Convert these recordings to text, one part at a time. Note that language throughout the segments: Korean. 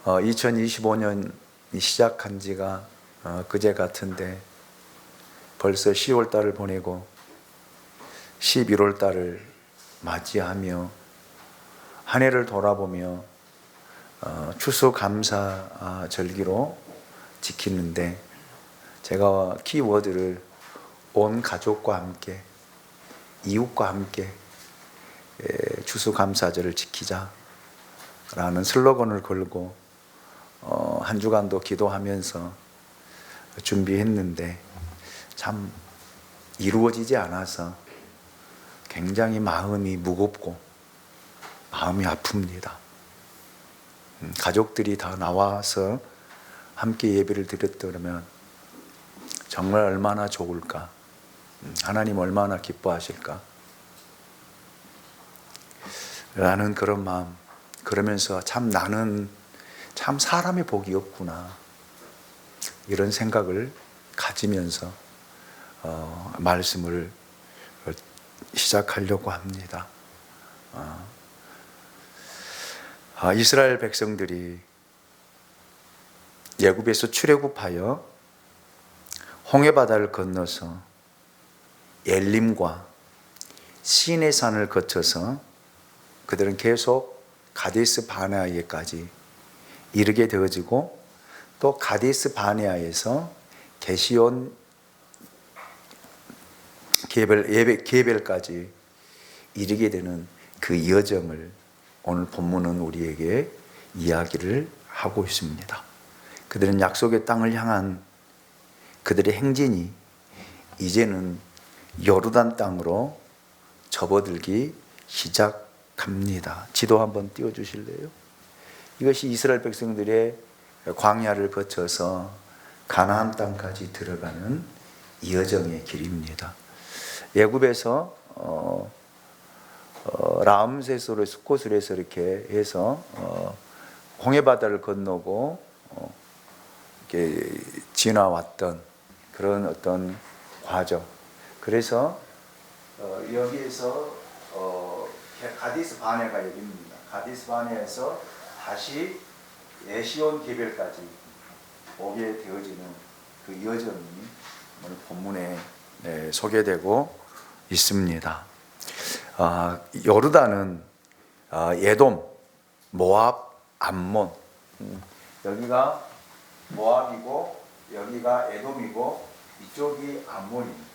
2025년 시작한 지가 그제 같은데 벌써 10월 달을 보내고 11월 달을 맞이하며 한 해를 돌아보며 추수감사 절기로 지키는데, 제가 키워드를 온 가족과 함께, 이웃과 함께 추수감사절을 지키자라는 슬로건을 걸고 한 주간도 기도하면서 준비했는데 참 이루어지지 않아서 굉장히 마음이 무겁고 마음이 아픕니다. 가족들이 다 나와서 함께 예배를 드렸더라면 정말 얼마나 좋을까, 하나님 얼마나 기뻐하실까 라는 그런 마음, 그러면서 참 나는 참 사람의 복이 없구나 이런 생각을 가지면서 말씀을 시작하려고 합니다. 이스라엘 백성들이 애굽에서 출애굽하여 홍해바다를 건너서 엘림과 시내산을 거쳐서 그들은 계속 가데스 바네아에까지 이르게 되어지고, 또 가데스 바네아에서 게시온 게벨까지 이르게 되는 그 여정을 오늘 본문은 우리에게 이야기를 하고 있습니다. 그들은 약속의 땅을 향한 그들의 행진이 이제는 요르단 땅으로 접어들기 시작합니다. 지도 한번 띄워주실래요? 이것이 이스라엘 백성들의 광야를 거쳐서 가나안 땅까지 들어가는 여정의 길입니다. 애굽에서 라암세스로 수코스로 해서 이렇게 해서 홍해바다를 건너고 이렇게 지나왔던 그런 어떤 과정. 그래서 여기에서 가데스 바네아가 여기입니다. 가데스 바네아에서 다시 에시온 게벨까지 오게 되어지는 그 여정이 오늘 본문에 소개되고 있습니다. 요르단은 에돔, 모압, 암몬, 여기가 모압이고 여기가 에돔이고 이쪽이 암몬입니다.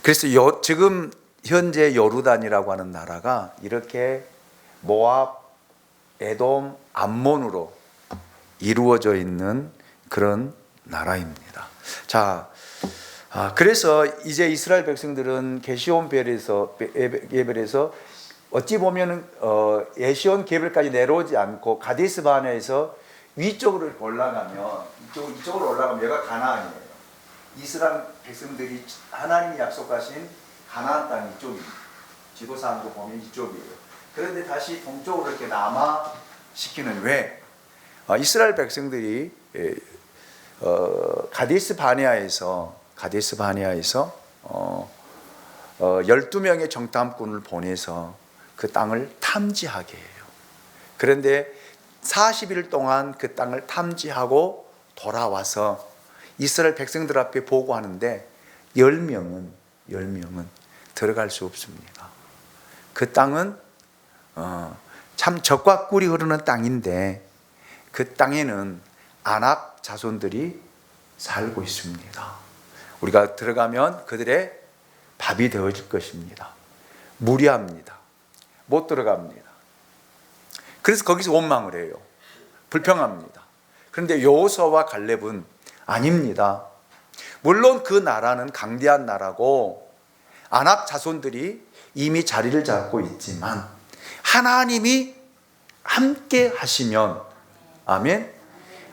그래서 지금 현재 요르단이라고 하는 나라가 이렇게 모압, 에돔, 암몬으로 이루어져 있는 그런 나라입니다. 자, 그래서 이제 이스라엘 백성들은 게시온 게벨에서 어찌 보면 에시온 게벨까지 내려오지 않고 가데스 바네아에서 위쪽으로 올라가면 이쪽으로 올라가면 여기가 가나안이에요. 이스라엘 백성들이 하나님이 약속하신 가나안 땅 이쪽입니다. 지도상으로 보면 이쪽이에요. 그런데 다시 동쪽으로 이렇게 남하시키는 왜? 이스라엘 백성들이 가데스 바네아에서 12명의 정탐꾼을 보내서 그 땅을 탐지하게 해요. 그런데 40일 동안 그 땅을 탐지하고 돌아와서 이스라엘 백성들 앞에 보고하는데 10명은 들어갈 수 없습니다. 그 땅은 참 젖과 꿀이 흐르는 땅인데 그 땅에는 아낙 자손들이 살고 있습니다. 우리가 들어가면 그들의 밥이 되어질 것입니다. 무리합니다. 못 들어갑니다. 그래서 거기서 원망을 해요. 불평합니다. 그런데 여호수아와 갈렙은 아닙니다. 물론 그 나라는 강대한 나라고 아낙 자손들이 이미 자리를 잡고 있지만 하나님이 함께 하시면, 아멘,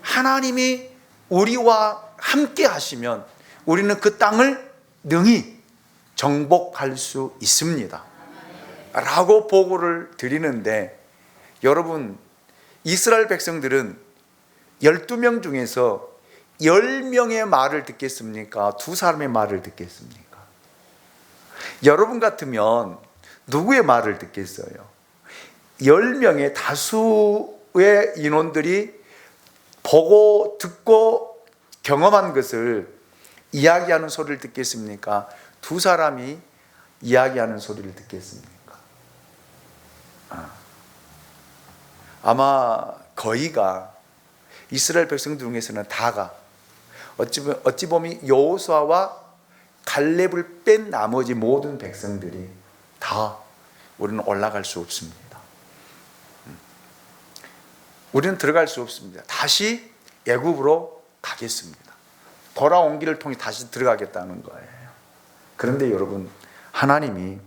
하나님이 우리와 함께 하시면 우리는 그 땅을 능히 정복할 수 있습니다 라고 보고를 드리는데, 여러분 이스라엘 백성들은 12명 중에서 10명의 말을 듣겠습니까? 2 사람의 말을 듣겠습니까? 여러분 같으면 누구의 말을 듣겠어요? 10명의 다수의 인원들이 보고 듣고 경험한 것을 이야기하는 소리를 듣겠습니까? 두 사람이 이야기하는 소리를 듣겠습니까? 아마 거의가 이스라엘 백성 중에서는 다가 어찌 보면 여호수아와 갈렙을 뺀 나머지 모든 백성들이 다 우리는 올라갈 수 없습니다. 우리는 들어갈 수 없습니다. 다시 애굽으로 가겠습니다. 돌아온 길을 통해 다시 들어가겠다는 거예요. 그런데 여러분, 하나님이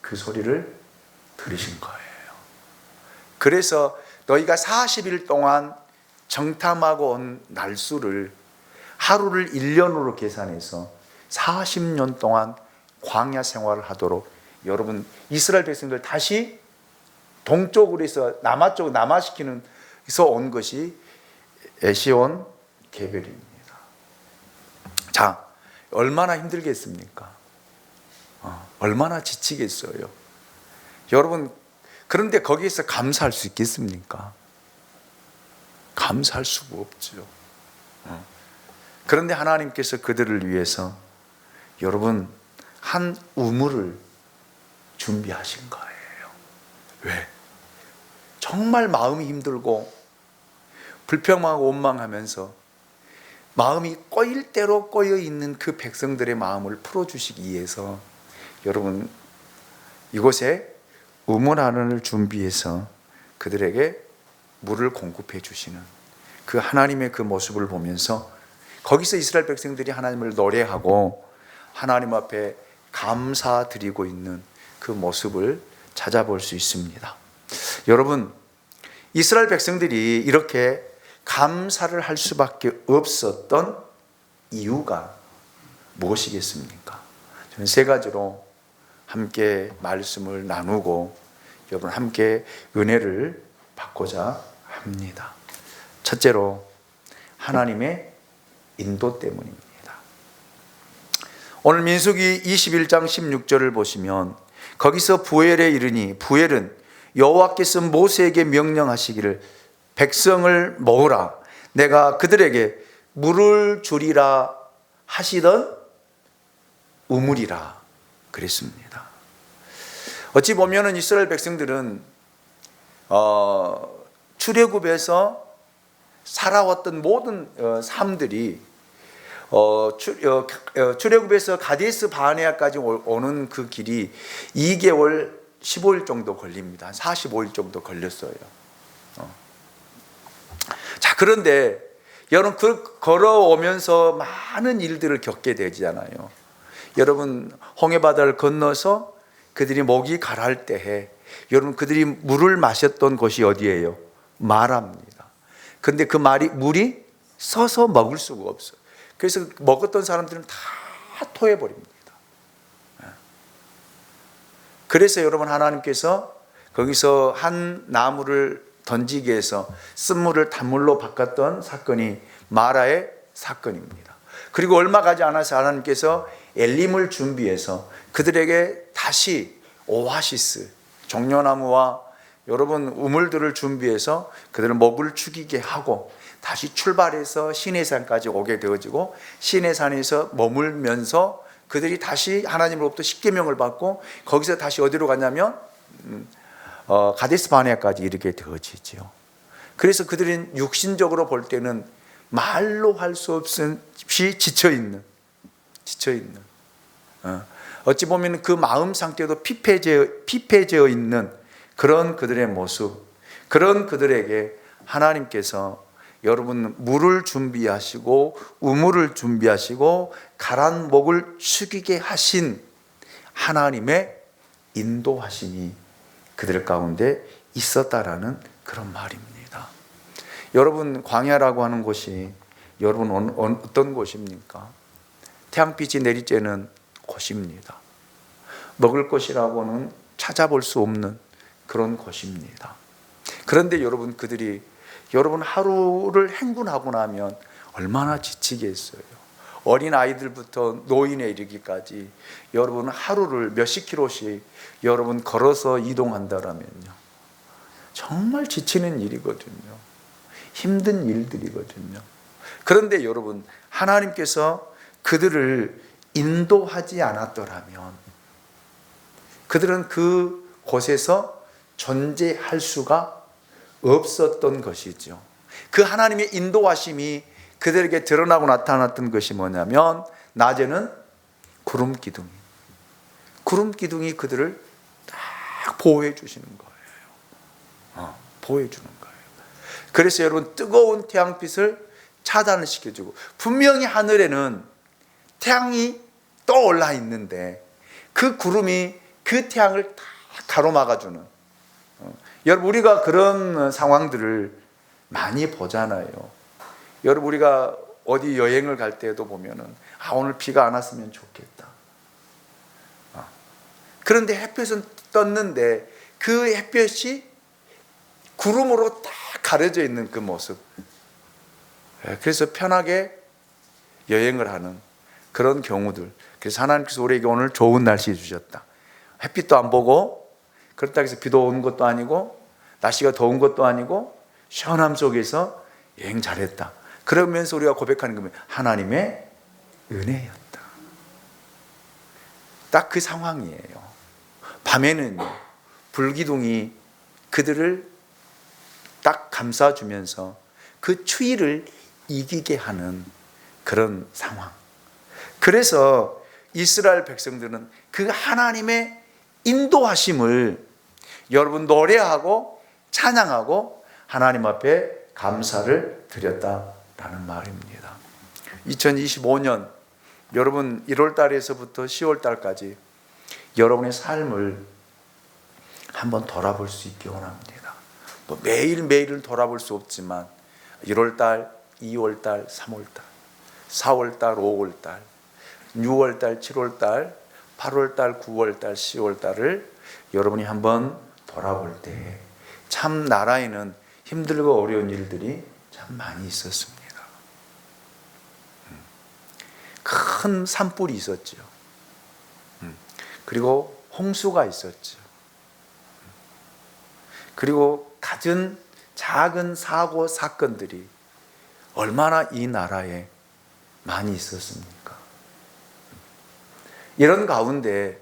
그 소리를 들으신 거예요. 그래서 너희가 40일 동안 정탐하고 온 날수를 하루를 1년으로 계산해서 40년 동안 광야 생활을 하도록 여러분 이스라엘 백성들 다시 동쪽으로 해서 남하시키는 에서 온 것이 에시온 게벨입니다. 자, 얼마나 힘들겠습니까? 얼마나 지치겠어요? 여러분, 그런데 거기에서 감사할 수 있겠습니까? 감사할 수가 없죠. 그런데 하나님께서 그들을 위해서 여러분 한 우물을 준비하신 거예요. 왜? 정말 마음이 힘들고 불평하고 원망하면서 마음이 꼬일 대로 꼬여 있는 그 백성들의 마음을 풀어주시기 위해서 여러분 이곳에 우물 하나를 준비해서 그들에게 물을 공급해 주시는 그 하나님의 그 모습을 보면서 거기서 이스라엘 백성들이 하나님을 노래하고 하나님 앞에 감사드리고 있는 그 모습을 찾아볼 수 있습니다. 여러분, 이스라엘 백성들이 이렇게 감사를 할 수밖에 없었던 이유가 무엇이겠습니까? 저는 세 가지로 함께 말씀을 나누고 여러분 함께 은혜를 받고자 합니다. 첫째로 하나님의 인도 때문입니다. 오늘 민수기 21장 16절을 보시면 거기서 부엘에 이르니 부엘은 여호와께서 모세에게 명령하시기를 백성을 모으라 내가 그들에게 물을 주리라 하시던 우물이라 그랬습니다. 어찌 보면은 이스라엘 백성들은 출애굽에서 살아왔던 모든 삶들이 출애굽에서 가데스 바네아까지 오는 그 길이 2개월 15일 정도 걸립니다. 한 45일 정도 걸렸어요. 자, 그런데 여러분 걸어오면서 많은 일들을 겪게 되잖아요. 여러분 홍해바다를 건너서 그들이 목이 가라할 때에 여러분 그들이 물을 마셨던 곳이 어디예요? 마라입니다. 그런데 그 물이 서서 먹을 수가 없어요. 그래서 먹었던 사람들은 다 토해버립니다. 그래서 여러분 하나님께서 거기서 한 나무를 던지게 해서 쓴물을 단물로 바꿨던 사건이 마라의 사건입니다. 그리고 얼마 가지 않아서 하나님께서 엘림을 준비해서 그들에게 다시 오아시스, 종려나무와 여러분 우물들을 준비해서 그들을 먹을 죽이게 하고 다시 출발해서 시내산까지 오게 되어지고 시내산에서 머물면서 그들이 다시 하나님으로부터 십계명을 받고 거기서 다시 어디로 가냐면 가데스 바네아까지 이르게 되어지죠. 그래서 그들은 육신적으로 볼 때는 말로 할 수 없이 지쳐있는 어찌 보면 그 마음 상태도 피폐되어 있는 그런 그들의 모습, 그런 그들에게 하나님께서 여러분 물을 준비하시고 우물을 준비하시고 가란 목을 축이게 하신 하나님의 인도하심이 그들 가운데 있었다라는 그런 말입니다. 여러분 광야라고 하는 곳이 여러분 어떤 곳입니까? 태양빛이 내리쬐는 곳입니다. 먹을 것이라고는 찾아볼 수 없는 그런 곳입니다. 그런데 여러분 그들이 여러분 하루를 행군하고 나면 얼마나 지치겠어요. 어린 아이들부터 노인에 이르기까지 여러분 하루를 몇십 킬로씩 여러분 걸어서 이동한다라면요, 정말 지치는 일이거든요. 힘든 일들이거든요. 그런데 여러분, 하나님께서 그들을 인도하지 않았더라면 그들은 그 곳에서 존재할 수가 없었던 것이죠. 그 하나님의 인도하심이 그들에게 드러나고 나타났던 것이 뭐냐면, 낮에는 구름 기둥이 그들을 딱 보호해 주시는 거예요. 보호해 주는 거예요. 그래서 여러분, 뜨거운 태양빛을 차단을 시켜주고, 분명히 하늘에는 태양이 떠올라 있는데 그 구름이 그 태양을 다 가로막아주는, 여러분, 우리가 그런 상황들을 많이 보잖아요. 여러분, 우리가 어디 여행을 갈 때도 보면은 오늘 비가 안 왔으면 좋겠다. 그런데 햇볕은 떴는데 그 햇볕이 구름으로 딱 가려져 있는 그 모습. 그래서 편하게 여행을 하는 그런 경우들. 그래서 하나님께서 우리에게 오늘 좋은 날씨 주셨다. 햇빛도 안 보고, 그렇다고 해서 비도 오는 것도 아니고 날씨가 더운 것도 아니고 시원함 속에서 여행 잘했다. 그러면서 우리가 고백하는 겁니다. 하나님의 은혜였다. 딱 그 상황이에요. 밤에는 불기둥이 그들을 딱 감싸주면서 그 추위를 이기게 하는 그런 상황. 그래서 이스라엘 백성들은 그 하나님의 인도하심을 여러분 노래하고 찬양하고 하나님 앞에 감사를 드렸다라는 말입니다. 2025년 여러분 1월 달에서부터 10월 달까지 여러분의 삶을 한번 돌아볼 수 있기 원합니다. 뭐 매일매일은 돌아볼 수 없지만 1월 달, 2월 달, 3월 달, 4월 달, 5월 달, 6월 달, 7월 달, 8월 달, 9월 달, 10월 달을 여러분이 한번 돌아볼 때 참 나라에는 힘들고 어려운 일들이 참 많이 있었습니다. 큰 산불이 있었죠. 그리고 홍수가 있었죠. 그리고 갖은 작은 사고 사건들이 얼마나 이 나라에 많이 있었습니까? 이런 가운데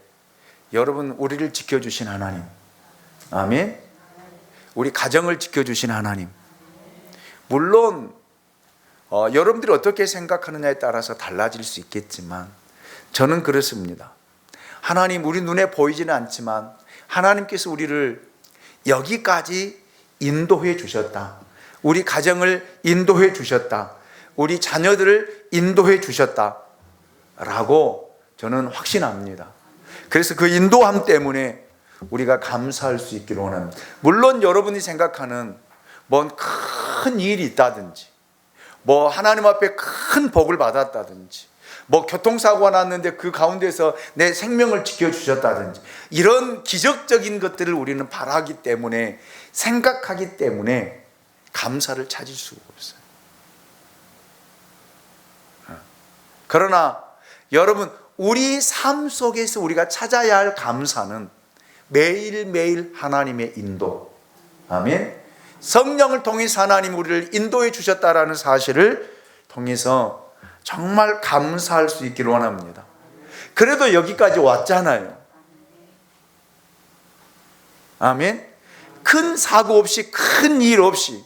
여러분, 우리를 지켜주신 하나님, 아멘. 우리 가정을 지켜주신 하나님, 물론 여러분들이 어떻게 생각하느냐에 따라서 달라질 수 있겠지만 저는 그렇습니다. 하나님, 우리 눈에 보이지는 않지만 하나님께서 우리를 여기까지 인도해 주셨다. 우리 가정을 인도해 주셨다. 우리 자녀들을 인도해 주셨다 라고 저는 확신합니다. 그래서 그 인도함 때문에 우리가 감사할 수 있기를 원합니다. 물론 여러분이 생각하는 뭔 큰 일이 있다든지, 뭐 하나님 앞에 큰 복을 받았다든지, 뭐 교통사고가 났는데 그 가운데서 내 생명을 지켜주셨다든지, 이런 기적적인 것들을 우리는 바라기 때문에, 생각하기 때문에 감사를 찾을 수가 없어요. 그러나 여러분, 우리 삶 속에서 우리가 찾아야 할 감사는 매일매일 하나님의 인도, 아멘. 성령을 통해서 하나님 우리를 인도해 주셨다라는 사실을 통해서 정말 감사할 수 있기를 원합니다. 그래도 여기까지 왔잖아요. 아멘. 큰 사고 없이, 큰 일 없이,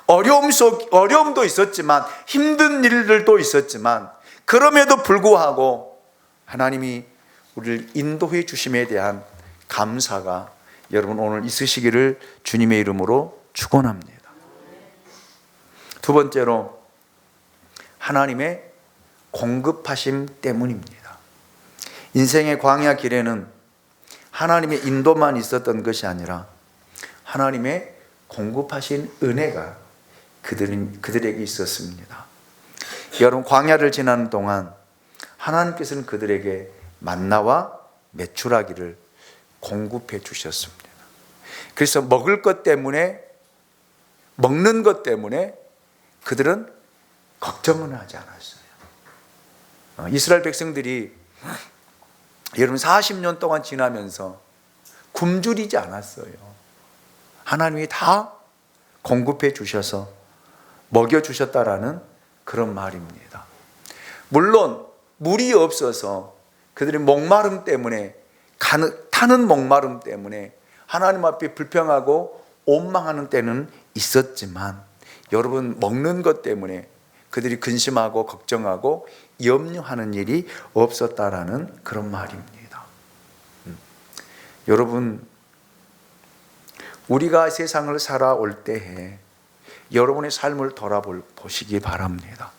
어려움도 있었지만, 힘든 일들도 있었지만, 그럼에도 불구하고 하나님이 우리를 인도해 주심에 대한 감사가 여러분 오늘 있으시기를 주님의 이름으로 축원합니다. 두 번째로, 하나님의 공급하심 때문입니다. 인생의 광야 길에는 하나님의 인도만 있었던 것이 아니라 하나님의 공급하신 은혜가 그들에게 있었습니다. 여러분, 광야를 지나는 동안 하나님께서는 그들에게 만나와 메추라기를 공급해 주셨습니다. 그래서 먹는 것 때문에 그들은 걱정은 하지 않았어요. 이스라엘 백성들이 여러분 40년 동안 지나면서 굶주리지 않았어요. 하나님이 다 공급해 주셔서 먹여 주셨다라는 그런 말입니다. 물론 물이 없어서 그들의 목마름 때문에 타는 목마름 때문에 하나님 앞에 불평하고 원망하는 때는 있었지만 여러분 먹는 것 때문에 그들이 근심하고 걱정하고 염려하는 일이 없었다라는 그런 말입니다. 여러분 우리가 세상을 살아올 때에 여러분의 삶을 돌아보시기 바랍니다.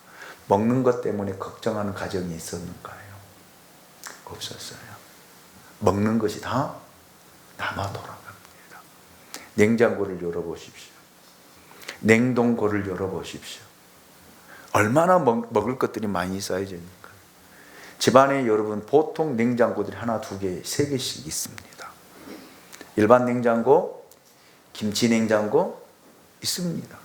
먹는 것 때문에 걱정하는 가정이 있었는가요? 없었어요. 먹는 것이 다 남아 돌아갑니다. 냉장고를 열어보십시오. 냉동고를 열어보십시오. 얼마나 먹을 것들이 많이 쌓여져 있는가. 집안에 여러분 보통 냉장고들이 하나, 두 개, 세 개씩 있습니다. 일반 냉장고, 김치 냉장고 있습니다.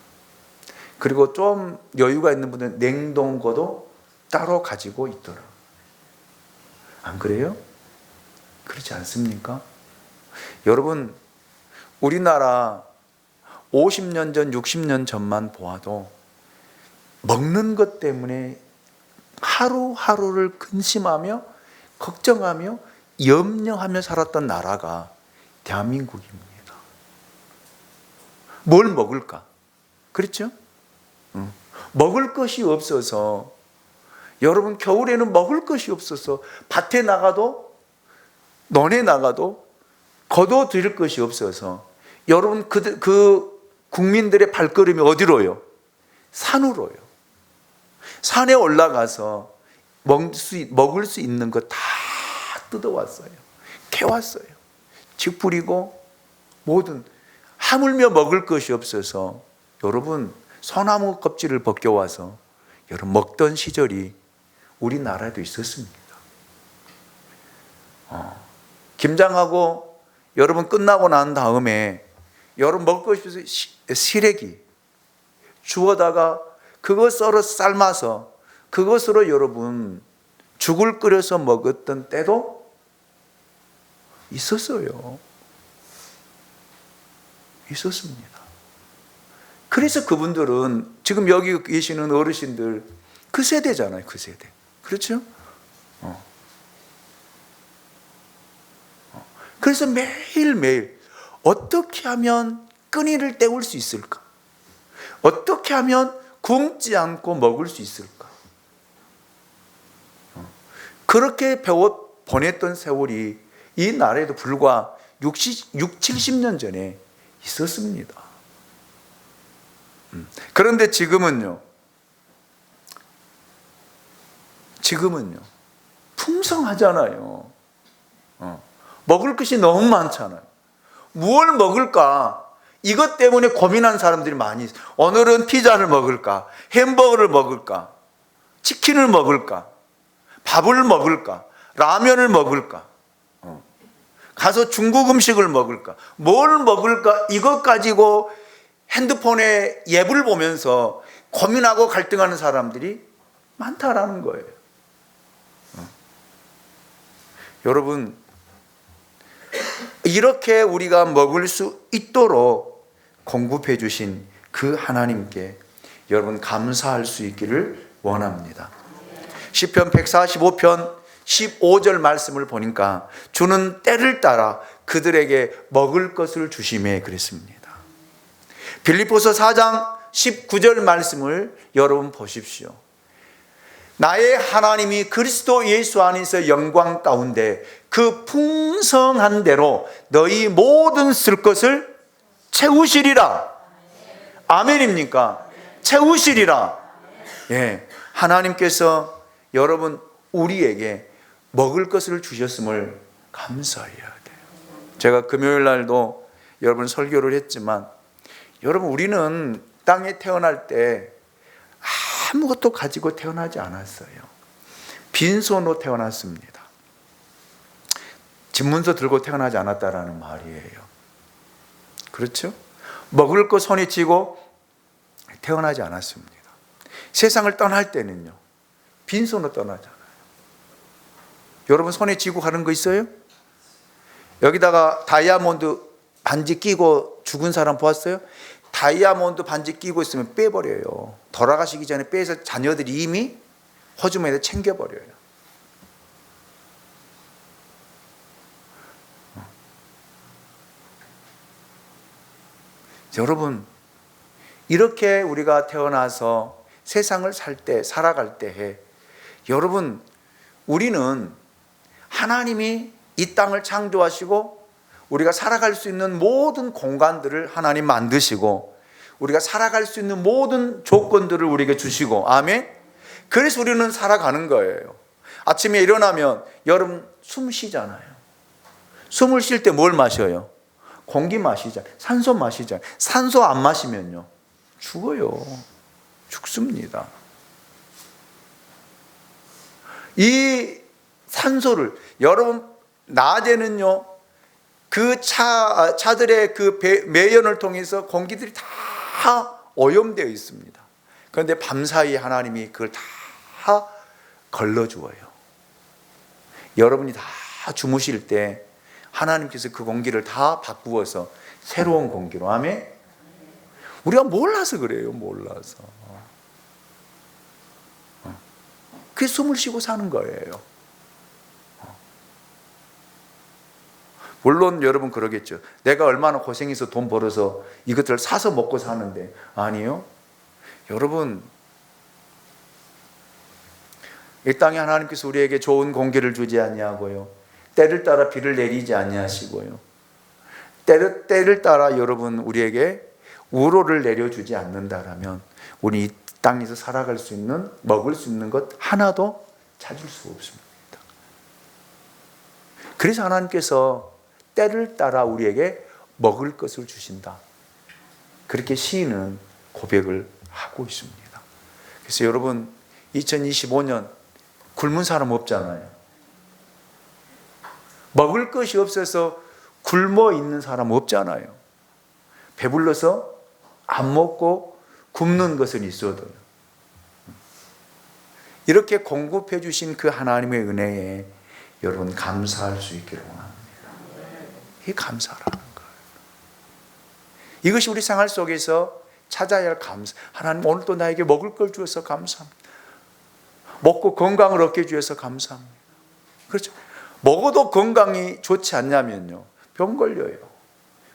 그리고 좀 여유가 있는 분들은 냉동고도 따로 가지고 있더라고요. 안 그래요? 그렇지 않습니까? 여러분 우리나라 50년 전, 60년 전만 보아도 먹는 것 때문에 하루하루를 근심하며 걱정하며 염려하며 살았던 나라가 대한민국입니다. 뭘 먹을까? 그렇죠? 먹을 것이 없어서 여러분 겨울에는 먹을 것이 없어서 밭에 나가도 논에 나가도 거둬들일 것이 없어서 여러분 그 국민들의 발걸음이 어디로요? 산으로요. 산에 올라가서 먹을 수 있는 거 다 뜯어왔어요. 캐왔어요. 집 뿌리고 모든 하물며 먹을 것이 없어서 여러분 소나무 껍질을 벗겨와서 여러분 먹던 시절이 우리나라에도 있었습니다. 김장하고 여러분 끝나고 난 다음에 여러분 먹을 것이 없어서 시래기 주워다가 그것 썰어 삶아서 그것으로 여러분 죽을 끓여서 먹었던 때도 있었어요. 있었습니다. 그래서 그분들은 지금 여기 계시는 어르신들 그 세대잖아요. 그 세대. 그렇죠? 그래서 매일매일 어떻게 하면 끈이를 때울 수 있을까? 어떻게 하면 굶지 않고 먹을 수 있을까? 그렇게 배워 보냈던 세월이 이 나라에도 불과 70년 전에 있었습니다. 그런데 지금은요 풍성하잖아요. 먹을 것이 너무 많잖아요. 무엇을 먹을까? 이것 때문에 고민하는 사람들이 많이 있어요. 오늘은 피자를 먹을까? 햄버거를 먹을까? 치킨을 먹을까? 밥을 먹을까? 라면을 먹을까? 가서 중국 음식을 먹을까? 뭘 먹을까? 이것 가지고 핸드폰에 앱을 보면서 고민하고 갈등하는 사람들이 많다라는 거예요. 여러분 이렇게 우리가 먹을 수 있도록 공급해 주신 그 하나님께 여러분 감사할 수 있기를 원합니다. 시편 145편 15절 말씀을 보니까 주는 때를 따라 그들에게 먹을 것을 주심에 그랬습니다. 빌립보서 4장 19절 말씀을 여러분 보십시오. 나의 하나님이 그리스도 예수 안에서 영광 가운데 그 풍성한 대로 너희 모든 쓸 것을 채우시리라. 아멘입니까? 채우시리라. 예, 하나님께서 여러분 우리에게 먹을 것을 주셨음을 감사해야 돼요. 제가 금요일 날도 여러분 설교를 했지만 여러분 우리는 땅에 태어날 때 아무것도 가지고 태어나지 않았어요. 빈손으로 태어났습니다. 집문서 들고 태어나지 않았다라는 말이에요. 그렇죠? 먹을 거 손에 쥐고 태어나지 않았습니다. 세상을 떠날 때는요 빈손으로 떠나잖아요. 여러분 손에 쥐고 가는 거 있어요? 여기다가 다이아몬드 반지 끼고 죽은 사람 보았어요? 다이아몬드 반지 끼고 있으면 빼버려요. 돌아가시기 전에 빼서 자녀들이 이미 허주머니에 챙겨버려요. 여러분, 이렇게 우리가 태어나서 세상을 살아갈 때에 여러분, 우리는 하나님이 이 땅을 창조하시고 우리가 살아갈 수 있는 모든 공간들을 하나님 만드시고 우리가 살아갈 수 있는 모든 조건들을 우리에게 주시고, 아멘. 그래서 우리는 살아가는 거예요. 아침에 일어나면 여러분 숨 쉬잖아요. 숨을 쉴 때 뭘 마셔요? 공기 마시잖아요. 산소 마시잖아요. 산소 안 마시면요 죽어요. 죽습니다. 이 산소를 여러분 낮에는요 그 차들의 그 매연을 통해서 공기들이 다 오염되어 있습니다. 그런데 밤사이 하나님이 그걸 다 걸러주어요. 여러분이 다 주무실 때 하나님께서 그 공기를 다 바꾸어서 새로운 공기로, 아멘. 우리가 몰라서 그래요. 몰라서. 그게 숨을 쉬고 사는 거예요. 물론 여러분 그러겠죠. 내가 얼마나 고생해서 돈 벌어서 이것들을 사서 먹고 사는데. 아니요. 여러분, 이 땅에 하나님께서 우리에게 좋은 공기를 주지 아니하고요, 때를 따라 비를 내리지 아니하시고요, 때를 따라 여러분 우리에게 우로를 내려주지 않는다라면 우리 이 땅에서 살아갈 수 있는, 먹을 수 있는 것 하나도 찾을 수 없습니다. 그래서 하나님께서 때를 따라 우리에게 먹을 것을 주신다, 그렇게 시인은 고백을 하고 있습니다. 그래서 여러분 2025년 굶은 사람 없잖아요. 먹을 것이 없어서 굶어 있는 사람 없잖아요. 배불러서 안 먹고 굶는 것은 있어도요. 이렇게 공급해 주신 그 하나님의 은혜에 여러분 감사할 수 있기를 원합니다. 이 감사라는 거예요. 이것이 우리 생활 속에서 찾아야 할 감사. 하나님 오늘 또 나에게 먹을 걸 주어서 감사합니다. 먹고 건강을 얻게 주셔서 감사합니다. 그렇죠. 먹어도 건강이 좋지 않냐면요 병 걸려요.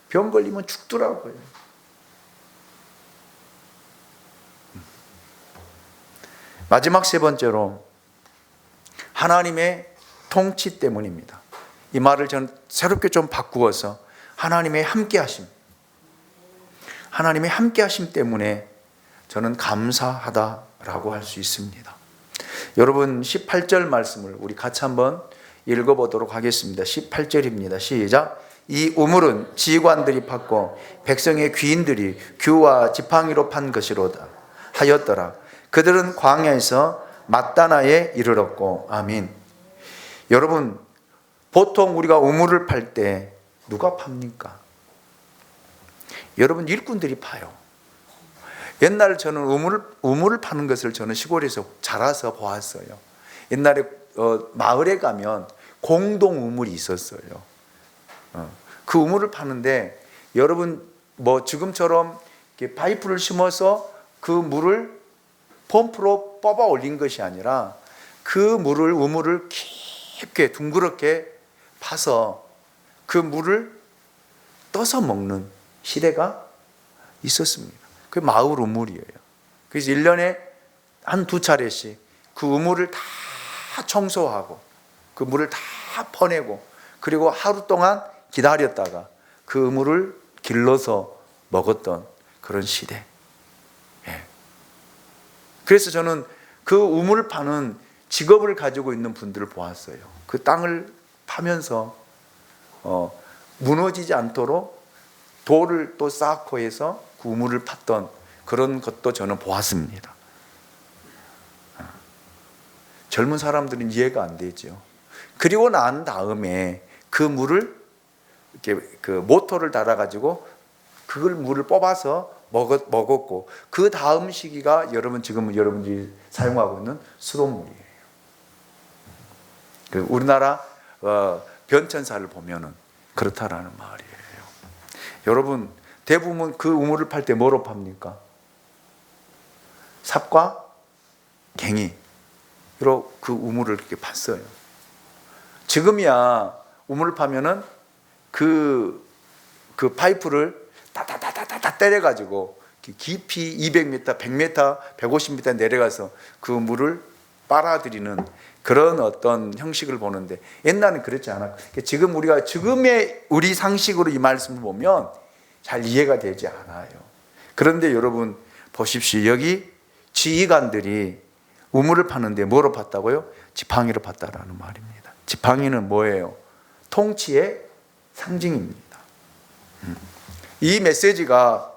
병 걸리면 죽더라고요. 마지막 세 번째로 하나님의 통치 때문입니다. 이 말을 저는 새롭게 좀 바꾸어서 하나님의 함께하심, 하나님의 함께하심 때문에 저는 감사하다라고 할 수 있습니다. 여러분 18절 말씀을 우리 같이 한번 읽어보도록 하겠습니다. 18절입니다. 시작. 이 우물은 지휘관들이 팠고 백성의 귀인들이 규와 지팡이로 판 것이로다 하였더라. 그들은 광야에서 맞다나에 이르렀고. 아멘. 여러분 보통 우리가 우물을 팔 때 누가 팝니까? 여러분 일꾼들이 파요. 옛날 저는 우물을 파는 것을 저는 시골에서 자라서 보았어요. 옛날에 마을에 가면 공동 우물이 있었어요. 그 우물을 파는데 여러분 뭐 지금처럼 이렇게 파이프를 심어서 그 물을 펌프로 뽑아 올린 것이 아니라 그 우물을 깊게 둥그렇게 파서 그 물을 떠서 먹는 시대가 있었습니다. 그 마을 우물이에요. 그래서 1년에 한두 차례씩 그 우물을 다 청소하고 그 물을 다 퍼내고 그리고 하루 동안 기다렸다가 그 우물을 길러서 먹었던 그런 시대. 그래서 저는 그 우물을 파는 직업을 가지고 있는 분들을 보았어요. 그 땅을 파면서 무너지지 않도록 돌을 또 쌓고 해서 그 우물을 팠던 그런 것도 저는 보았습니다. 젊은 사람들은 이해가 안 되죠. 그리고 난 다음에 그 물을 이렇게 그 모터를 달아가지고 그걸 물을 뽑아서 먹었고 그 다음 시기가 지금 여러분들이 사용하고 있는 수돗물이에요. 우리나라 변천사를 보면은 그렇다라는 말이에요. 여러분, 대부분 그 우물을 팔 때 뭐로 팝니까? 삽과 갱이로 그 우물을 이렇게 팠어요. 지금이야 우물을 파면은 그 파이프를 따다다다다 때려가지고 깊이 200m, 100m, 150m 내려가서 그 물을 빨아들이는 그런 어떤 형식을 보는데, 옛날은 그렇지 않았고, 지금 우리가 지금의 우리 상식으로 이 말씀을 보면 잘 이해가 되지 않아요. 그런데 여러분 보십시오. 여기 지휘관들이 우물을 파는데 뭐로 팠다고요? 지팡이로 팠다라는 말입니다. 지팡이는 뭐예요? 통치의 상징입니다. 이 메시지가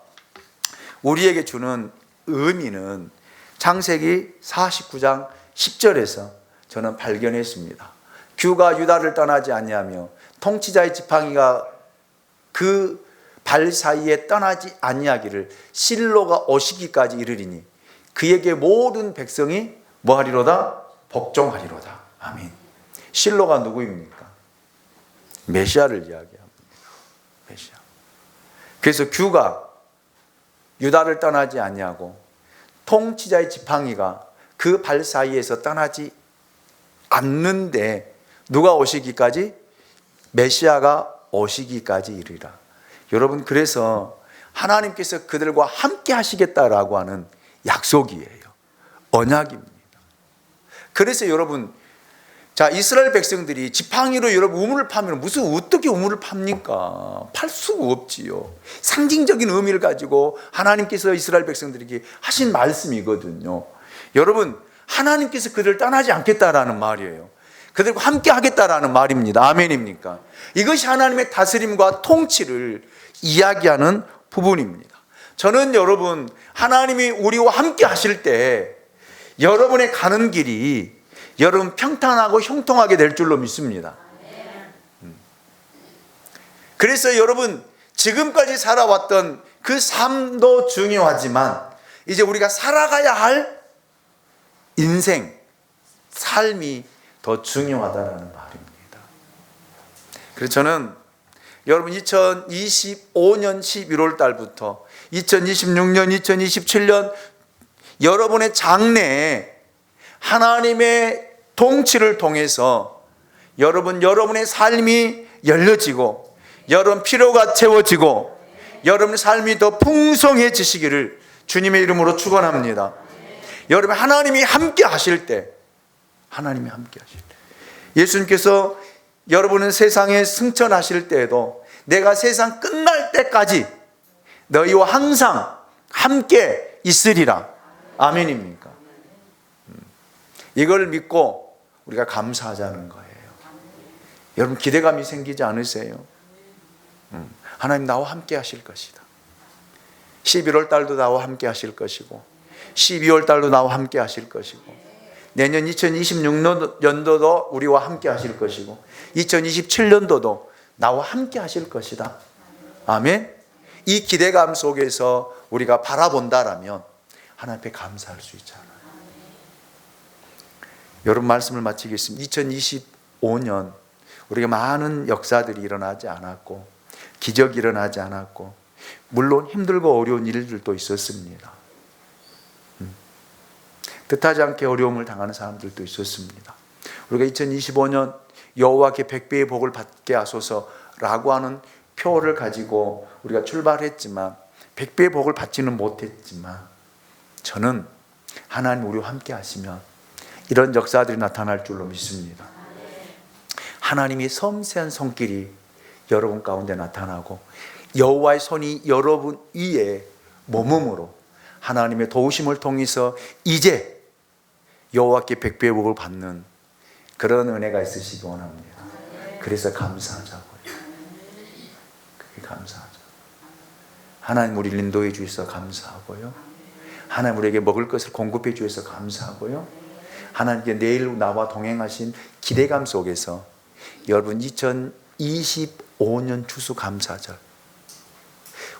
우리에게 주는 의미는 창세기 49장 10절에서 저는 발견했습니다. 규가 유다를 떠나지 아니하며 통치자의 지팡이가 그 발 사이에 떠나지 아니하기를 실로가 오시기까지 이르리니 그에게 모든 백성이 뭐하리로다? 복종하리로다. 아멘. 실로가 누구입니까? 메시아를 이야기합니다. 메시아. 그래서 규가 유다를 떠나지 아니하고 통치자의 지팡이가 그 발 사이에서 떠나지 않는데 누가 오시기까지? 메시아가 오시기까지 이르리라. 여러분, 그래서 하나님께서 그들과 함께 하시겠다라고 하는 약속이에요. 언약입니다. 그래서 여러분, 자, 이스라엘 백성들이 지팡이로 여러분 우물을 파면 무슨 어떻게 우물을 팝니까? 팔 수가 없지요. 상징적인 의미를 가지고 하나님께서 이스라엘 백성들에게 하신 말씀이거든요. 여러분, 하나님께서 그들을 떠나지 않겠다라는 말이에요. 그들과 함께 하겠다라는 말입니다. 아멘입니까? 이것이 하나님의 다스림과 통치를 이야기하는 부분입니다. 저는 여러분, 하나님이 우리와 함께 하실 때 여러분의 가는 길이 여러분 평탄하고 형통하게 될 줄로 믿습니다. 그래서 여러분, 지금까지 살아왔던 그 삶도 중요하지만 이제 우리가 살아가야 할 인생, 삶이 더 중요하다는 말입니다. 그래서 저는 여러분 2025년 11월 달부터 2026년, 2027년 여러분의 장래에 하나님의 통치를 통해서 여러분의 삶이 열려지고 여러분 필요가 채워지고 여러분의 삶이 더 풍성해지시기를 주님의 이름으로 축원합니다. 여러분, 하나님이 함께 하실 때, 예수님께서 여러분은 세상에 승천하실 때에도 내가 세상 끝날 때까지 너희와 항상 함께 있으리라. 아멘입니까? 이걸 믿고 우리가 감사하자는 거예요. 여러분, 기대감이 생기지 않으세요? 하나님 나와 함께 하실 것이다. 11월 달도 나와 함께 하실 것이고 12월 달도 나와 함께 하실 것이고 내년 2026년도도 우리와 함께 하실 것이고 2027년도도 나와 함께 하실 것이다. 아멘. 이 기대감 속에서 우리가 바라본다라면 하나님 앞에 감사할 수 있잖아요. 여러분, 말씀을 마치겠습니다. 2025년 우리가 많은 역사들이 일어나지 않았고 기적이 일어나지 않았고 물론 힘들고 어려운 일들도 있었습니다. 뜻하지 않게 어려움을 당하는 사람들도 있었습니다. 우리가 2025년 여호와께 100배의 복을 받게 하소서라고 하는 표를 가지고 우리가 출발했지만 100배의 복을 받지는 못했지만 저는 하나님 우리와 함께 하시면 이런 역사들이 나타날 줄로 믿습니다. 하나님의 섬세한 손길이 여러분 가운데 나타나고 여호와의 손이 여러분 위에 머금으로 하나님의 도우심을 통해서 이제 여호와께 100배의 복을 받는 그런 은혜가 있으시기 원합니다. 그래서 감사하자고요. 그게 감사하자. 하나님 우리를 인도해 주셔서 감사하고요. 하나님 우리에게 먹을 것을 공급해 주셔서 감사하고요. 하나님께 내일 나와 동행하신 기대감 속에서 여러분 2025년 추수감사절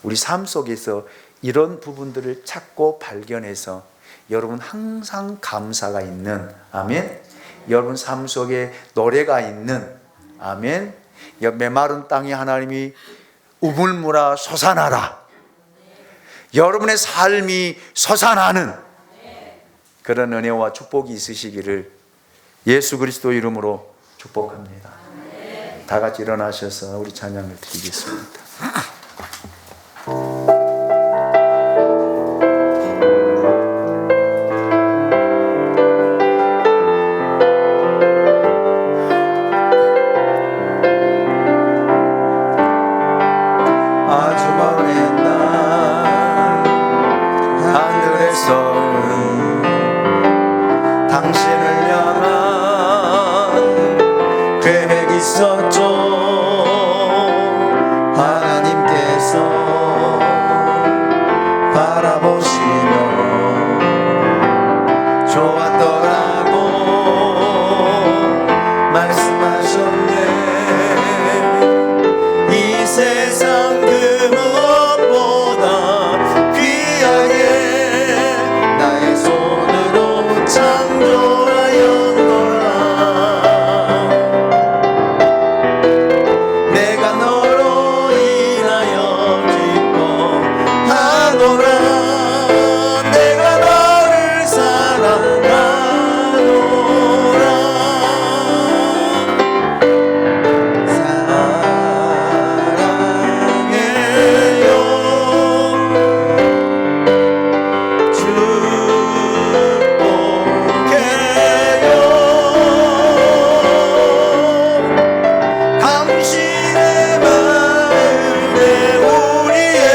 우리 삶 속에서 이런 부분들을 찾고 발견해서 여러분 항상 감사가 있는 아멘 여러분 삶 속에 노래가 있는, 아멘, 메마른 땅에 하나님이 우물물아 솟아나라, 여러분의 삶이 솟아나는 그런 은혜와 축복이 있으시기를 예수 그리스도 이름으로 축복합니다. 다 같이 일어나셔서 우리 찬양을 드리겠습니다. 아주 먼 날 하늘에서는 당신을 향한 계획이 있었죠. 하나님께서 바라보시며 좋았더라고 말씀하셨네. 이 세상 그 무엇보다 귀하게 나의 손으로 창조하였노라. 내가 너로 인하여 기뻐하노라. 내가 너를 사랑하노라. 사랑해요 축복해요 당신의 마음에 우리의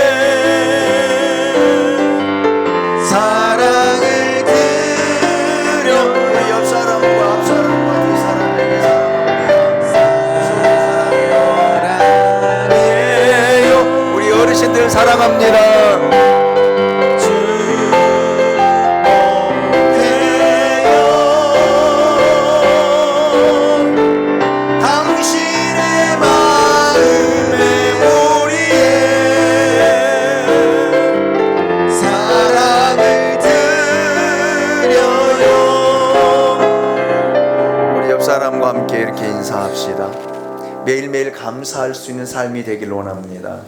사랑을 드려. 우리 옆 사람과 앞 사람과 이 사람에게 사랑해요. 우리 어르신들 사랑합니다. 축복해요 당신의 마음에 우리의 사랑을 드려요. 우리 옆 사람과 함께 이렇게 인사합시다. 매일매일 감사할 수 있는 삶이 되길 원합니다.